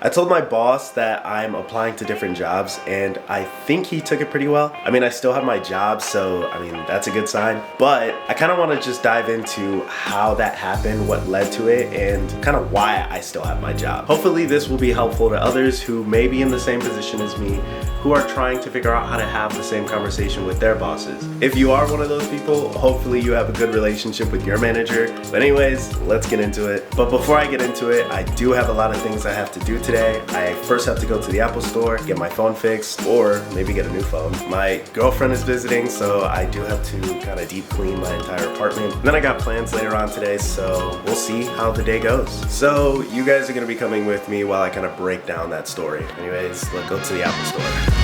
I told my boss that I'm applying to different jobs, and I think he took it pretty well. I mean, I still have my job, so I mean, that's a good sign. But I kind of want to just dive into how that happened, what led to it, and kind of why I still have my job. Hopefully this will be helpful to others who may be in the same position as me, who are trying to figure out how to have the same conversation with their bosses. If you are one of those people, hopefully you have a good relationship with your manager. But anyways, let's get into it. But before I get into it, I do have a lot of things I have to do today. I first have to go to the Apple store, get my phone fixed, or maybe get a new phone. My girlfriend is visiting, so I do have to kind of deep clean my entire apartment. And then I got plans later on today, so we'll see how the day goes. So you guys are gonna be coming with me while I kind of break down that story. Anyways, let's go to the Apple store.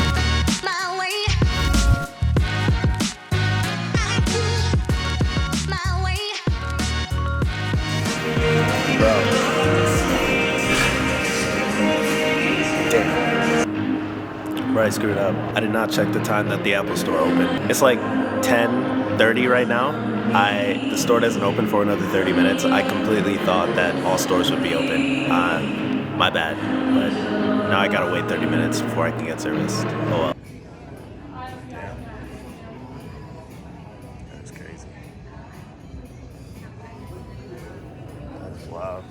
Bro, I screwed up. I did not check the time that the Apple store opened. It's like 10:30 right now. The store doesn't open for another 30 minutes. I completely thought that all stores would be open. My bad. But now I gotta wait 30 minutes before I can get service. Oh well. Damn. That's crazy. That's wild.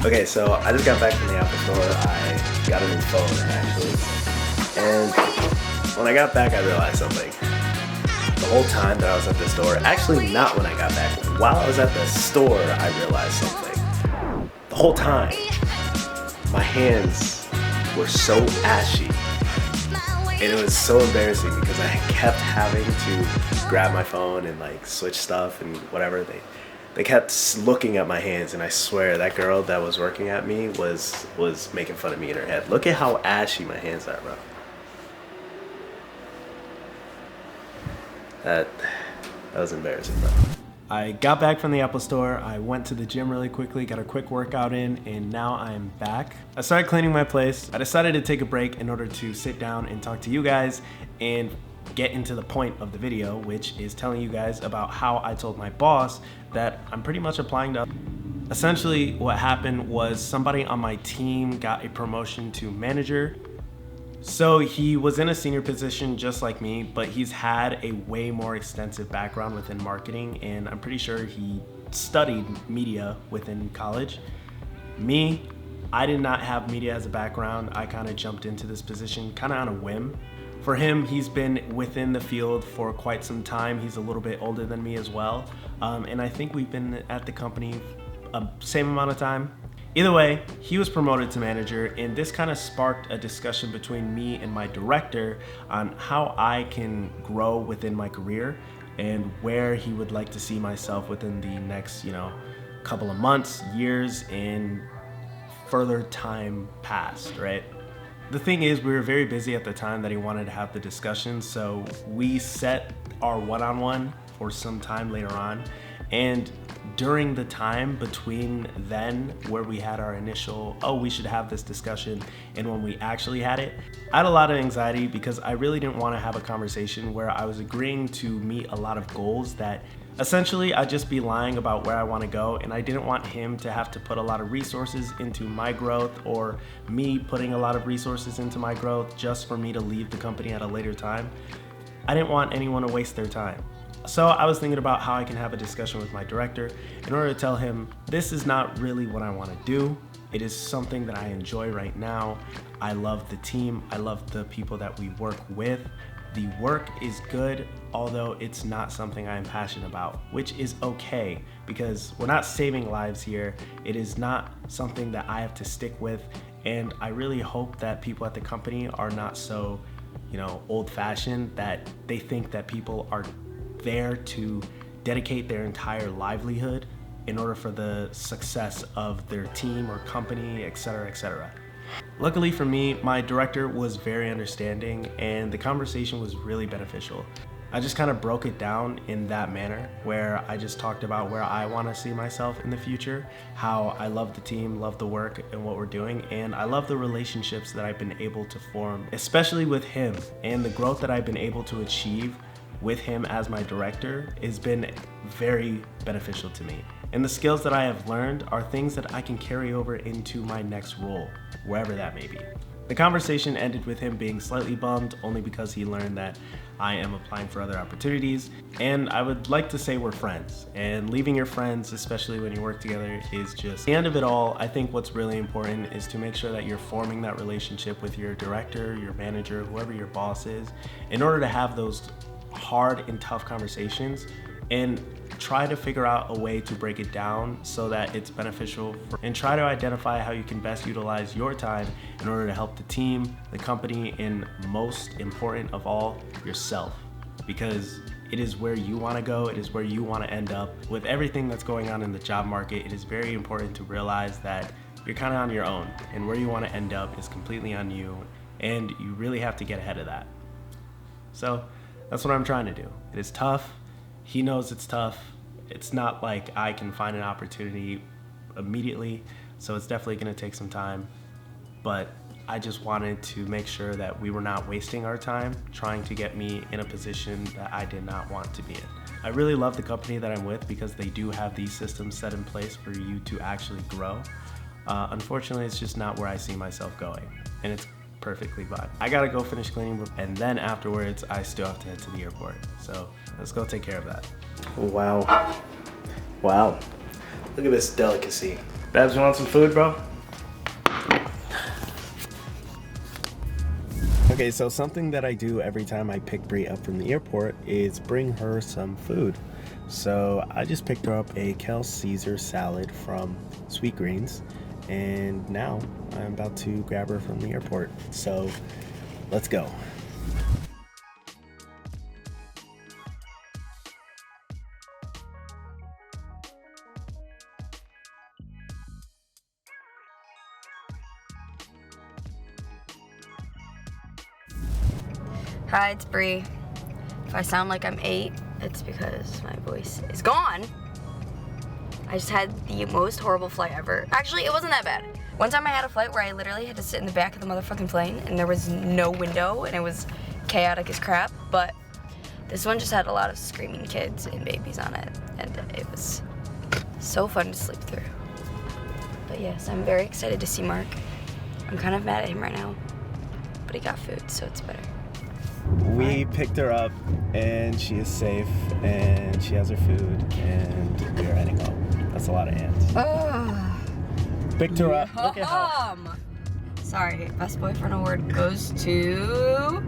Okay, so I just got back from the Apple store. I got a new phone, actually. And when I got back, I realized something. The whole time that I was at the store, actually not when I got back, while I was at the store, I realized something. The whole time, my hands were so ashy. And it was so embarrassing because I kept having to grab my phone and like switch stuff and whatever. They kept looking at my hands, and I swear that girl that was working at me was making fun of me in her head. Look at how ashy my hands are, bro. That was embarrassing, bro. I got back from the Apple store. I went to the gym really quickly, got a quick workout in, and now I'm back. I started cleaning my place. I decided to take a break in order to sit down and talk to you guys and get into the point of the video, which is telling you guys about how I told my boss that I'm pretty much applying to. Essentially, what happened was somebody on my team got a promotion to manager. So he was in a senior position just like me, but he's had a way more extensive background within marketing, and I'm pretty sure he studied media within college. Me, I did not have media as a background. I kind of jumped into this position kind of on a whim. For him, he's been within the field for quite some time. He's a little bit older than me as well. And I think we've been at the company same amount of time. Either way, he was promoted to manager, and this kind of sparked a discussion between me and my director on how I can grow within my career and where he would like to see myself within the next, couple of months, years, and further time past, right? The thing is, we were very busy at the time that he wanted to have the discussion, so we set our one-on-one for some time later on. And during the time between then where we had our initial, we should have this discussion, and when we actually had it, I had a lot of anxiety because I really didn't want to have a conversation where I was agreeing to meet a lot of goals that essentially I'd just be lying about where I want to go, and I didn't want him to have to put a lot of resources into my growth or me putting a lot of resources into my growth just for me to leave the company at a later time. I didn't want anyone to waste their time. So I was thinking about how I can have a discussion with my director in order to tell him this is not really what I want to do. It is something that I enjoy right now. I love the team. I love the people that we work with. The work is good, although it's not something I'm passionate about, which is okay because we're not saving lives here. It is not something that I have to stick with, and I really hope that people at the company are not so, old-fashioned that they think that people are there to dedicate their entire livelihood in order for the success of their team or company, etc., etc. Luckily for me, my director was very understanding and the conversation was really beneficial. I just kind of broke it down in that manner, where I just talked about where I want to see myself in the future, how I love the team, love the work and what we're doing, and I love the relationships that I've been able to form, especially with him, and the growth that I've been able to achieve with him as my director has been very beneficial to me. And the skills that I have learned are things that I can carry over into my next role, wherever that may be. The conversation ended with him being slightly bummed, only because he learned that I am applying for other opportunities, and I would like to say we're friends. And leaving your friends, especially when you work together, is just the end of it all. I think what's really important is to make sure that you're forming that relationship with your director, your manager, whoever your boss is, in order to have those hard and tough conversations, and try to figure out a way to break it down so that it's beneficial and try to identify how you can best utilize your time in order to help the team, the company, and most important of all, yourself. Because it is where you want to go, it is where you want to end up. With everything that's going on in the job market, it is very important to realize that you're kind of on your own, and where you want to end up is completely on you, and you really have to get ahead of that. So that's what I'm trying to do. It is tough. He knows it's tough. It's not like I can find an opportunity immediately, so it's definitely gonna take some time. But I just wanted to make sure that we were not wasting our time trying to get me in a position that I did not want to be in. I really love the company that I'm with because they do have these systems set in place for you to actually grow. Unfortunately, it's just not where I see myself going, and it's perfectly fine. I gotta go finish cleaning, and then afterwards I still have to head to the airport. So let's go take care of that. Wow. Wow. Look at this delicacy. Babs, you want some food, bro? Okay, so something that I do every time I pick Bree up from the airport is bring her some food. So I just picked her up a Kale Caesar salad from Sweet Greens, and now I'm about to grab her from the airport. So let's go. Hi, it's Bree. If I sound like I'm 8, it's because my voice is gone. I just had the most horrible flight ever. Actually, it wasn't that bad. One time I had a flight where I literally had to sit in the back of the motherfucking plane and there was no window and it was chaotic as crap, but this one just had a lot of screaming kids and babies on it, and it was so fun to sleep through. But yes, I'm very excited to see Mark. I'm kind of mad at him right now, but he got food, so it's better. We picked her up and she is safe and she has her food and we are heading home. That's a lot of ants. Picked her up. Look at how. Sorry, best boyfriend award goes to